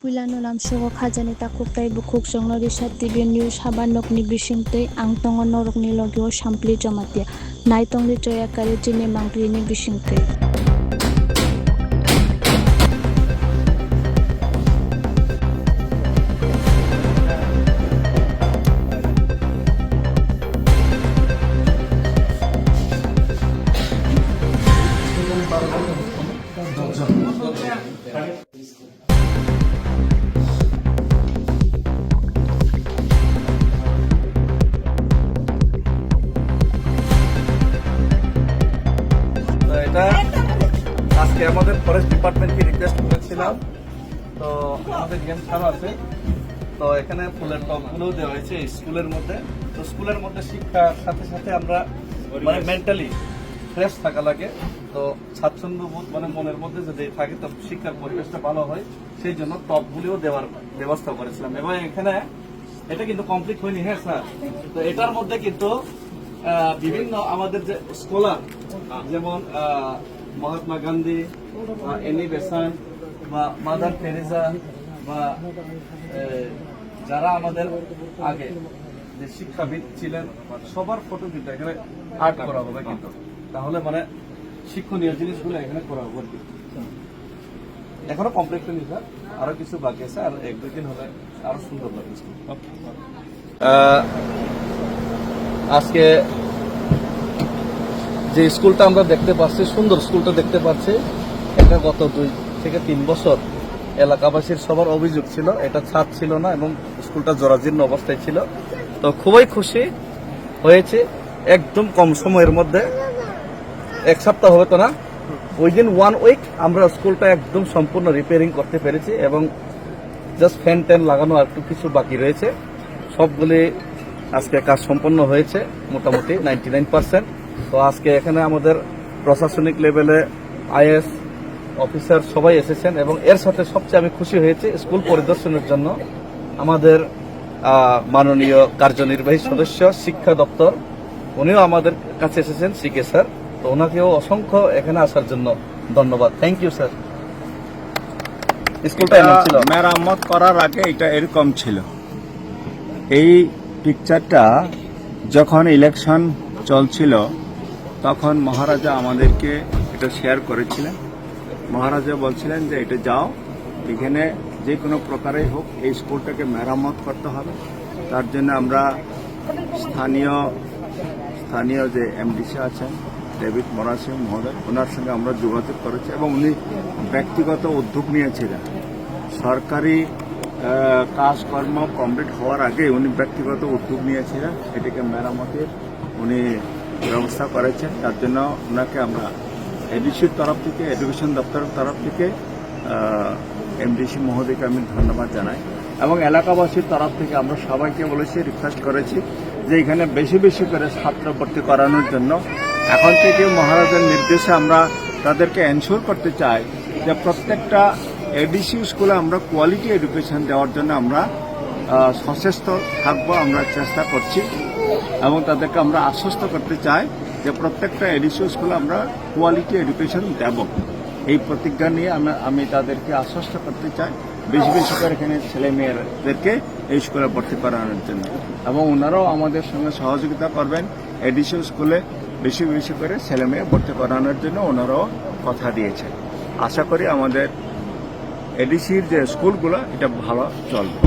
Puilano lamsogo khajani takuktai bukhuk jongno risat TV news habanokni bisingtei ang tongo norokni logio sampli jamatia naitongni joyakari jini mangrini bisingtei আজকে আমাদের forest ডিপার্টমেন্টকে request করেছিলাম, তো আমাদের game ছাড়া আছে, তো এখানে ফুলের টবগুলোও দেওয়া হয়েছে স্কুলের মধ্যে। তো স্কুলের মধ্যে শিক্ষার সাথে সাথে আমরা মানে মেন্টালি ফ্রেশ থাকা লাগে, তো স্বাচ্ছন্দ্য বোধ মানে মনের মধ্যে যদি থাকে তো শিক্ষার পরিবেশটা ভালো হয়, সেই জন্য টবগুলিও দেওয়ার ব্যবস্থা করেছিলাম। এবং এখানে এটা কিন্তু কমপ্লিট হয়নি, হ্যাঁ স্যার, তো এটার মধ্যে কিন্তু বিভিন্ন আমাদের যে স্কলার যেমন মহাত্মা গান্ধী বা এনি বেসান্ট বা মাদার টেরেসা বা যারা আমাদের আগে যে শিক্ষাবিদ ছিলেন সবার ফটো কিন্তু এখানে আর্ট করা হবে, কিন্তু তাহলে মানে শিক্ষণীয় জিনিসগুলো এখানে করা হবে। এখনো কমপ্লিট হয়নি স্যার, আরো কিছু বাকি আছে, আর এক দুই দিন হলে আরো সুন্দর লাগবে। আজকে যে স্কুলটা আমরা দেখতে পাচ্ছি, সুন্দর স্কুলটা দেখতে পাচ্ছি, এটা গত 2 থেকে 3 বছর এলাকাবাসীর সবার অভিযোগ ছিল এটা ছাদ ছিল না এবং স্কুলটা জরাজীর্ণ অবস্থায় ছিল। তো খুবই খুশি হয়েছে, একদম কম সময়ের মধ্যে, 1 সপ্তাহ হবে তো না, উইদিন 1 উইক আমরা স্কুলটা একদম সম্পূর্ণ রিপেয়ারিং করতে পেরেছি এবং জাস্ট ফ্যান ট্যান লাগানো আর একটু কিছু বাকি রয়েছে। সবগুলি আজকে কাজ সম্পন্ন হয়েছে মোটামুটি 99%। তো আজকে এখানে আমাদের প্রশাসনিক লেভেলে আইএস অফিসার সবাই এসেছেন এবং এর সাথে সবচেয়ে আমি খুশি হয়েছি স্কুল পরিদর্শনের জন্য আমাদের মাননীয় কার্যনির্বাহী সদস্য শিক্ষা দপ্তর, উনিও আমাদের কাছে এসেছেন, সিকে স্যার, তো ওনাকেও অসংখ্য এখানে আসার জন্য ধন্যবাদ। Thank you sir. স্কুলটা এমন ছিল, মেরামত করার আগে এটা এরকম ছিল। এই পিকচারটা যখন ইলেকশন চলছিল তখন মহারাজা আমাদেরকে এটা শেয়ার করেছিলেন। মহারাজা বলছিলেন যে এটা যাও, এখানে যে কোনো প্রকারেই হোক এই স্কুলটাকে মেরামত করতে হবে। তার জন্য আমরা স্থানীয় যে এমডিসি আছেন ডেভিড মরাসি মহোদয়, ওনার সঙ্গে আমরা যোগাযোগ করেছি এবং উনি ব্যক্তিগত উদ্যোগ নিয়েছিলেন। সরকারি কাজকর্ম কমপ্লিট হওয়ার আগে উনি ব্যক্তিগত উদ্যোগ নিয়েছিলেন, এটাকে মেরামতের উনি ব্যবস্থা করেছেন। তার জন্য ওনাকে আমরা এডিসির তরফ থেকে, এডুকেশন দপ্তরের তরফ থেকে এমডিসি মহোদয়কে আমি ধন্যবাদ জানাই এবং এলাকাবাসীর তরফ থেকে আমরা সবাইকে বলেছি, রিকোয়েস্ট করেছি যে এখানে বেশি বেশি করে ছাত্র ভর্তি করানোর জন্য। এখন থেকে মহারাজার নির্দেশে আমরা তাদেরকে এনশিওর করতে চাই যে প্রত্যেকটা এডিসি স্কুলে আমরা কোয়ালিটি এডুকেশন দেওয়ার জন্য আমরা সচেষ্ট থাকবো, আমরা চেষ্টা করছি এবং তাদেরকে আমরা আশ্বস্ত করতে চাই যে প্রত্যেকটা এডিসি স্কুলে আমরা কোয়ালিটি এডুকেশন দেব। এই প্রতিজ্ঞা নিয়ে আমি তাদেরকে আশ্বস্ত করতে চাই বেশি বেশি করে এখানে ছেলে মেয়েদেরকে এই স্কুলে ভর্তি করানোর জন্য এবং ওনারাও আমাদের সঙ্গে সহযোগিতা করবেন এডিসি স্কুলে বেশি বেশি করে ছেলে মেয়ে ভর্তি করানোর জন্য ওনারাও কথা দিয়েছেন। আশা করি আমাদের এডিসির যে স্কুলগুলো এটা ভালো চলবে।